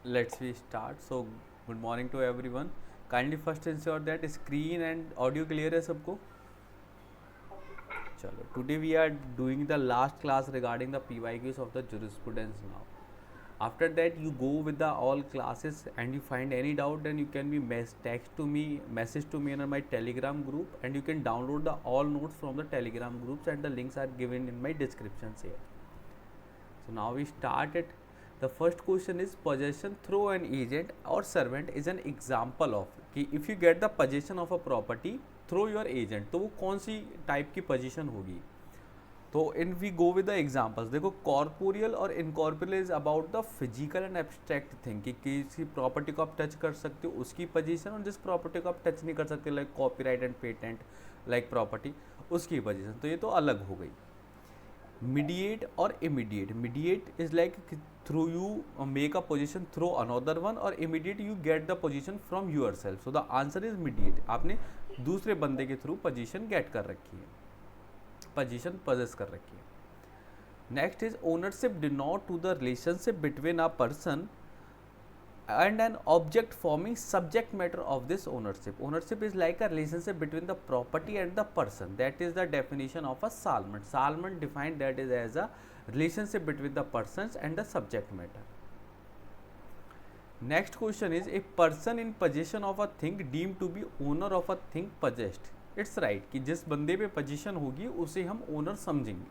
Let's we start. So, good morning to everyone. Kindly first ensure that screen and audio clear है सबको. चलो, today we are doing the last class regarding the PYQs of the jurisprudence now. After that, you go with the all classes and you find any doubt, then you can be message to me in my Telegram group, and you can download the all notes from the Telegram groups, and the links are given in my descriptions here. So now we start it. The first question is possession through an agent or servant is an example of कि if you get the possession of a property through your agent, तो वो कौन सी type की position होगी. तो in we go with the examples. देखो, corporeal और incorporeal is about the physical and abstract thing कि किसी प्रॉपर्टी को आप टच कर सकते हो उसकी पोजीशन, और जिस प्रॉपर्टी को आप टच नहीं कर सकते like copyright and patent like property उसकी पोजीशन. तो ये तो अलग हो गई. मीडिएट और immediate. Mediate is like through you make a position through another one, और immediate you get the position from yourself. So the answer is mediate. आपने दूसरे बंदे के थ्रू पोजीशन गेट कर रखी है, पोजीशन पजेस कर रखी है. Next is ownership denote to the relationship between a person and an object forming subject matter of this ownership. Ownership is like a relationship between the property and the person. That is the definition of a Salmon. Salmon defined that is as a relationship between the persons and the subject matter. Next question is a person in possession of a thing deemed to be owner of a thing possessed. It's right कि जिस बंदे पे position होगी उसे हम owner समझेंगे.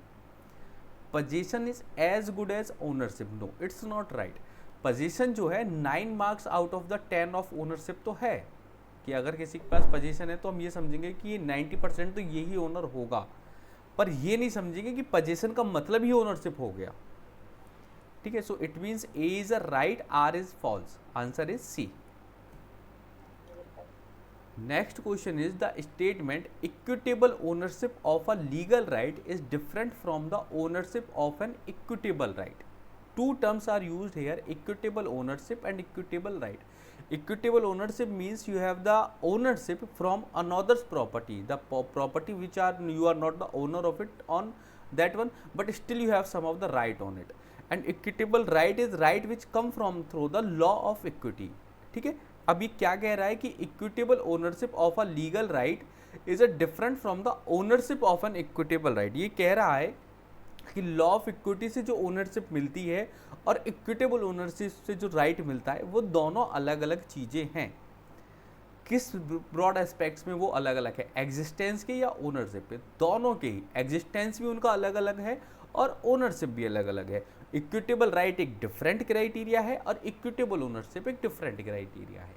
Position is as good as ownership. No, it's not right. Position जो है 9 marks out of the 10 of ownership तो है कि अगर किसी के पास पोजीशन है तो हम ये समझेंगे कि ये 90% तो यही ओनर होगा, पर ये नहीं समझेंगे कि पोजीशन का मतलब ही ओनरशिप हो गया. ठीक है. So it means A is a right, R is false. Answer is C. Next question is the statement equitable ownership of a legal right is different from the ownership of an equitable right. Two terms are used here: equitable ownership and equitable right. Equitable ownership means you have the ownership from another's property, the property which you are not the owner of it on that one, but still you have some of the right on it. And equitable right is right which come from through the law of equity. ठीक है. अभी क्या कह रहा है कि equitable ownership of a legal right is a different from the ownership of an equitable right. ये कह रहा है कि लॉ ऑफ इक्विटी से जो ओनरशिप मिलती है और इक्विटेबल ओनरशिप से जो राइट मिलता है वो दोनों अलग अलग चीज़ें हैं. किस ब्रॉड एस्पेक्ट्स में वो अलग अलग है? एग्जिस्टेंस के या ओनरशिप पे? दोनों के ही. एग्जिस्टेंस भी उनका अलग अलग है और ओनरशिप भी अलग अलग है. इक्विटेबल राइट एक डिफरेंट क्राइटेरिया है और इक्विटेबल ओनरशिप एक डिफरेंट क्राइटेरिया है.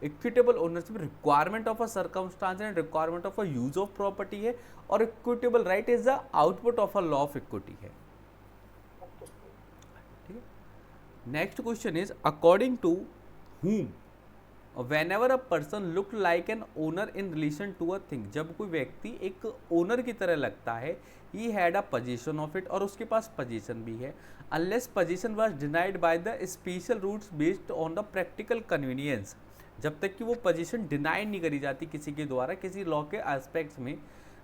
Equitable ownership requirement of a circumstance and requirement of a use of property है, और equitable right is the output of a law of equity है. ठीक है. Next question is according to whom whenever a person look like an owner in relation to a thing. जब कोई व्यक्ति एक owner की तरह लगता है, he had a possession of it, और उसके पास पोजीशन भी है, unless possession was denied by the special rules based on the practical convenience. जब तक कि वो पोजीशन डिनाई नहीं करी जाती किसी के द्वारा किसी लॉ के एस्पेक्ट्स में.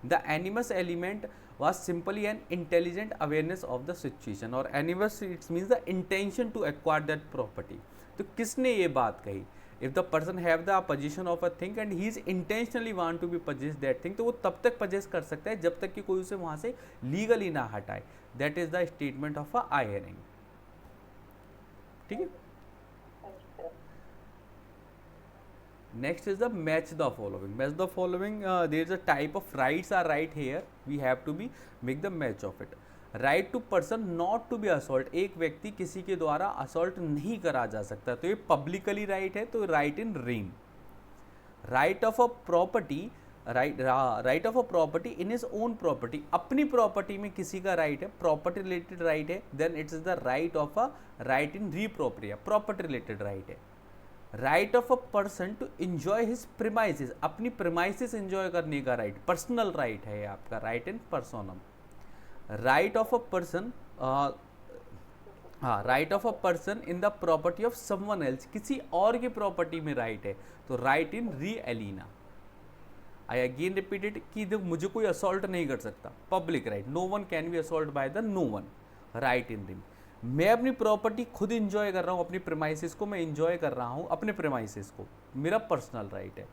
The एनिमस element was simply an intelligent awareness of the situation, और animus it means the intention to acquire that property. तो किसने ये बात कही? If the person have the possession of a thing and he is intentionally want to be possess that thing, तो वो तब तक possess कर सकता है जब तक कि कोई उसे वहाँ से legally ना हटाए. That is the statement of a I hearing. ठीक है. Next is the match the following. Match the following. There is a type of rights are right here. We have to be make the match of it. Right to person not to be assault. एक व्यक्ति किसी के द्वारा assault नहीं करा जा सकता, तो ये publicly right है, तो right in rein. Right of a property. Right of a property in his own property. अपनी property में किसी का right है, property related right है, then it is the right of a right in repropriety. Property related right है. Right of a person to enjoy his premises. अपनी premises enjoy करने का राइट, पर्सनल राइट है आपका, right in personam. Right of a person, हाँ, right of a person in the property of someone else. किसी और की प्रॉपर्टी में राइट है, तो राइट इन री एलिना. आई अगेन रिपीटेड कि मुझे कोई असॉल्ट नहीं कर सकता, public right. No one can be assault by the no one, right in rem. मैं अपनी प्रॉपर्टी खुद इंजॉय कर रहा हूँ, अपनी प्रेमाइसिस को मैं इंजॉय कर रहा हूँ, अपने प्रेमाइसिस को, मेरा पर्सनल राइट है।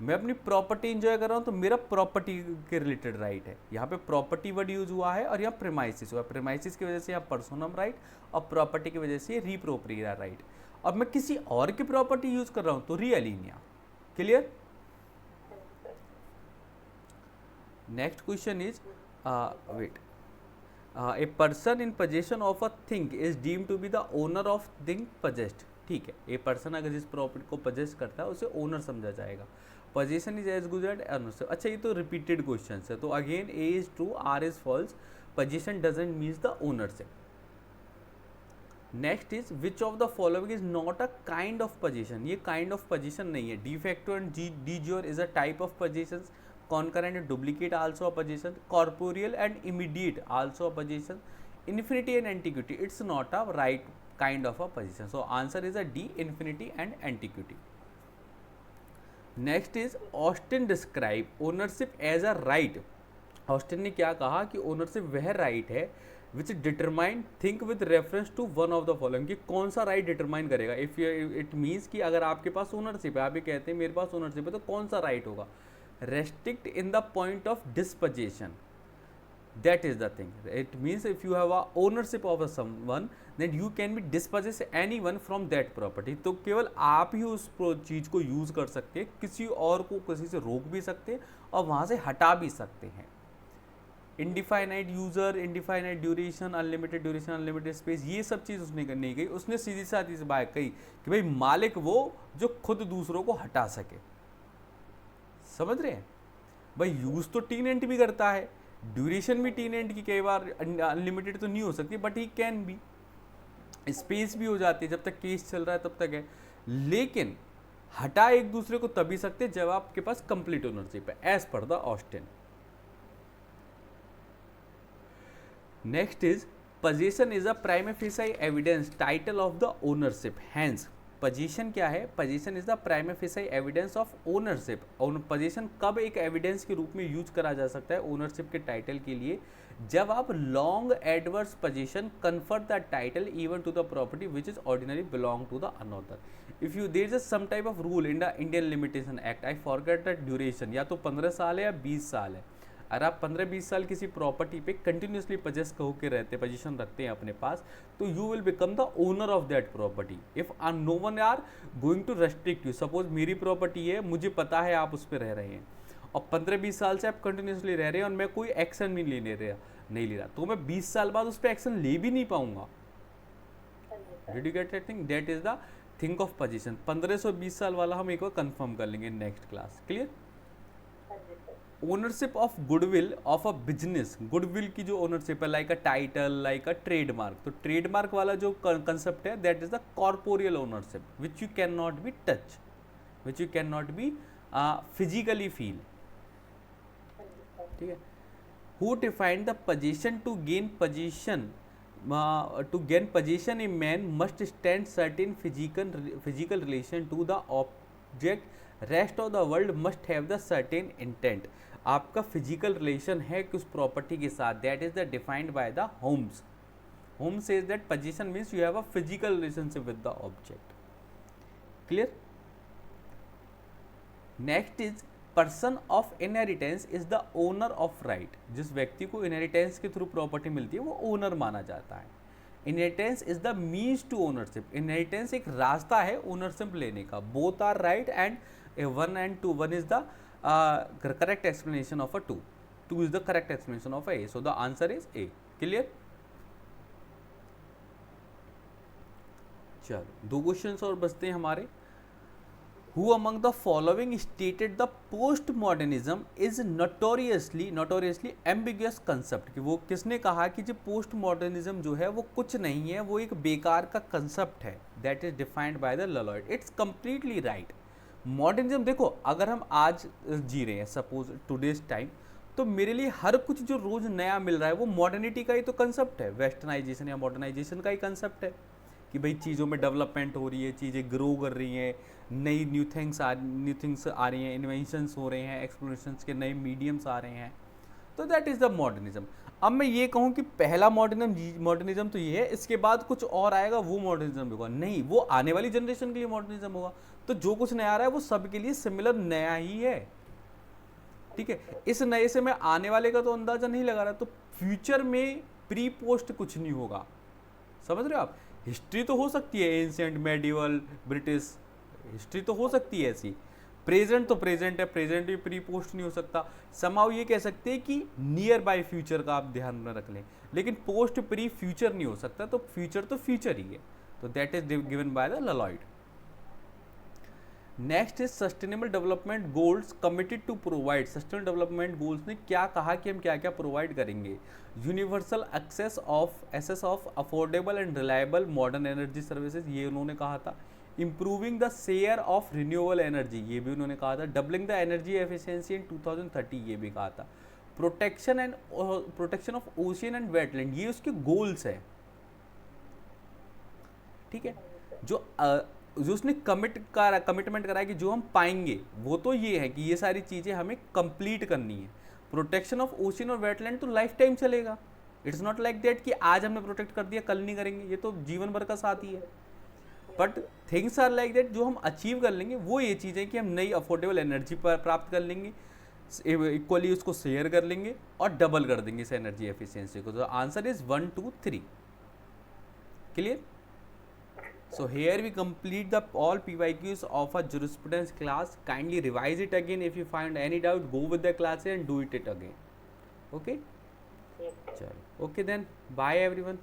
मैं अपनी प्रॉपर्टी इंजॉय कर रहा हूँ तो मेरा प्रॉपर्टी के रिलेटेड राइट है। यहाँ पे प्रॉपर्टी वर्ड यूज हुआ है और यहाँ प्रेमाइसिस हुआ है। प्रेमाइसिस की वजह से यहाँ पर्सोनम राइट और प्रॉपर्टी की वजह से रिप्रोप्रिएटा राइट। अब मैं किसी और की प्रॉपर्टी यूज कर रहा हूँ तो रियलिनिया। Clear? Next question is what, a person in possession of a thing is deemed to be the owner of thing possessed. ठीक है, ए पर्सन अगर जिस प्रॉपर्टी को पोजेस करता है उसे ओनर समझा जाएगा। Possession is as good as ownership. अच्छा, ये तो रिपीटेड क्वेश्चन है, तो again A is true, R is false, possession doesn't means the ownership. Next is which of the following is not a kind of possession. ये kind of possession नहीं है। De facto and de jure is a type of possession. Concurrent and duplicate also a position. Corporeal and immediate also a position. Infinity and antiquity, it's not a right kind of a position. So answer is a D, infinity and antiquity. Next is Austin describe ownership as a right. Austin ने क्या कहा कि ownership वह right है which determine think with reference to one of the following, कि कौन सा right determine करेगा। इफ इट मीन्स कि अगर आपके पास ओनरशिप है, आप ये कहते हैं मेरे पास ओनरशिप है, तो कौन सा राइट होगा। Restrict in the point of dispossession, that is the thing. It means if you have a ownership of someone, then you can be dispossess anyone from that property. तो केवल आप ही उस चीज़ को यूज़ कर सकते हैं, किसी और को किसी से रोक भी सकते हैं और वहाँ से हटा भी सकते हैं। Indefinite user, indefinite duration, unlimited duration, unlimited space, ये सब चीज़ उसने नहीं कही। उसने सीधी साधी सी बात कही कि भाई मालिक वो जो खुद दूसरों को हटा सके। समझ रहे हैं भाई, यूज तो टीनेंट भी करता है, ड्यूरेशन भी टीनेंट की कई बार अनलिमिटेड तो नहीं हो सकती, but he can be, space भी हो जाती है, जब तक केस चल रहा है तब तक है। लेकिन हटा एक दूसरे को तभी सकते जब आपके पास कंप्लीट ओनरशिप है, as per the Austin. Next is possession is a prima facie evidence title of the ownership. Hence possession क्या है? Possession is the prima facie evidence of ownership. Possession कब एक एविडेंस के रूप में यूज करा जा सकता है ओनरशिप के टाइटल के लिए? जब आप long adverse possession confer the title even to the property which is ordinary belong to the another. If you there is some type of rule in the Indian limitation act, I forget the duration, या तो 15 साल है या 20 साल है। अगर आप 15-20 साल किसी प्रॉपर्टी पे कंटिन्यूसली पोजेस होकर रहते, पोजीशन रखते हैं अपने पास, तो you will become the owner of that property if no one are going to restrict you. Suppose मेरी प्रॉपर्टी है, मुझे पता है आप उस पर रह रहे हैं और 15-20 साल से आप कंटिन्यूसली रह रहे हैं और मैं कोई एक्शन भी नहीं ले रहा, तो मैं 20 साल बाद उस पर एक्शन ले भी नहीं पाऊंगा। Did you get that thing? That is the thing of position. 1520 साल वाला हम एक बार कंफर्म कर लेंगे next class. Clear? Ownership of goodwill of a business, goodwill की जो ओनरशिप है, like a title, like a trademark, तो ट्रेडमार्क वाला जो कंसेप्ट है that is the corporeal ownership which you can not be touch, which you can not be physically feel. ठीक है? Who defined the possession to gain possession, to gain possession a man must stand certain physical relation to the object, rest of the world must have the certain intent। आपका physical relation है उस property के साथ, that is the defined by the Holmes. Holmes says that possession means you have a physical relationship with the object. Clear? Next is person of inheritance is the owner of right. जिस व्यक्ति को inheritance के through property मिलती है वो owner माना जाता है। Inheritance is the means to ownership. Inheritance एक रास्ता है ओनरशिप लेने का। Both are right and one and two, one is the correct explanation of a 2, 2 is the correct explanation of a, so the answer is A। clear? चलो 2 questions और बचते हैं हमारे। Who among the following stated the postmodernism is notoriously ambiguous concept, कि वो किसने कहा कि जो postmodernism जो है वो कुछ नहीं है, वो एक बेकार का कंसेप्ट है। that is defined by the Lloyd। it's completely right। Modernism देखो, अगर हम आज जी रहे हैं सपोज टुडेज टाइम, तो मेरे लिए हर कुछ जो रोज नया मिल रहा है वो मॉडर्निटी का ही तो कंसेप्ट है, वेस्टर्नाइजेशन या मॉडर्नाइजेशन का ही कंसेप्ट है कि भाई चीज़ों में डेवलपमेंट हो रही है, चीज़ें ग्रो कर रही हैं, नई न्यू थिंग्स आ रही हैं, इन्वेंशंस हो रहे हैं, एक्सप्लोरेशंस के नए मीडियम्स आ रहे हैं। तो दैट इज द मॉडर्निज्म। अब मैं ये कहूँ कि पहला मॉडर्निज्म तो ये है, इसके बाद कुछ और आएगा वो मॉडर्निज्म होगा, नहीं, वो आने वाली जनरेशन के लिए मॉडर्निज्म होगा। तो जो कुछ नया आ रहा है वो सबके लिए सिमिलर नया ही है, ठीक है। इस नए से मैं आने वाले का तो अंदाजा नहीं लगा रहा, तो फ्यूचर में प्री पोस्ट कुछ नहीं होगा, समझ रहे हो आप। हिस्ट्री तो हो सकती है एंशिएंट, मेडिवल, ब्रिटिश हिस्ट्री तो हो सकती है ऐसी। प्रेजेंट तो प्रेजेंट है, प्रेजेंट भी प्री पोस्ट नहीं हो सकता। समाउ ये कह सकते हैं कि नियर बाय फ्यूचर का आप ध्यान में रख लें, लेकिन पोस्ट प्री फ्यूचर नहीं हो सकता, तो फ्यूचर ही है। तो that is given by the Lloyd. Next is sustainable development goals committed to provide. Sustainable development goals ने क्या कहा कि हम क्या क्या प्रोवाइड करेंगे। Universal access of affordable and reliable modern energy services, ये उन्होंने कहा था। Improving the share of renewable energy, ये भी उन्होंने कहा था। Doubling the energy efficiency in 2030, ये भी कहा था। Protection of ocean and wetland, ये उसके गोल्स है, ठीक है। जो उसने कमिटमेंट करा है कि जो हम पाएंगे वो तो ये है कि ये सारी चीज़ें हमें कंप्लीट करनी है। प्रोटेक्शन ऑफ ओशियन और वेटलैंड तो लाइफ टाइम चलेगा, इट्स नॉट लाइक दैट कि आज हमने प्रोटेक्ट कर दिया कल नहीं करेंगे, ये तो जीवन भर का साथी है। But things are like that, जो हम अचीव कर लेंगे वो ये चीज़ें कि हम नई अफोर्डेबल एनर्जी प्राप्त कर लेंगे, इक्वली उसको शेयर कर लेंगे और डबल कर देंगे इस एनर्जी एफिशिएंसी को। तो answer is 1 2 3। Clear? So here we complete the all PYQs of a jurisprudence class. Kindly revise it again. If you find any doubt, go with the class and do it again. Okay? Chalo. Okay then. Bye everyone.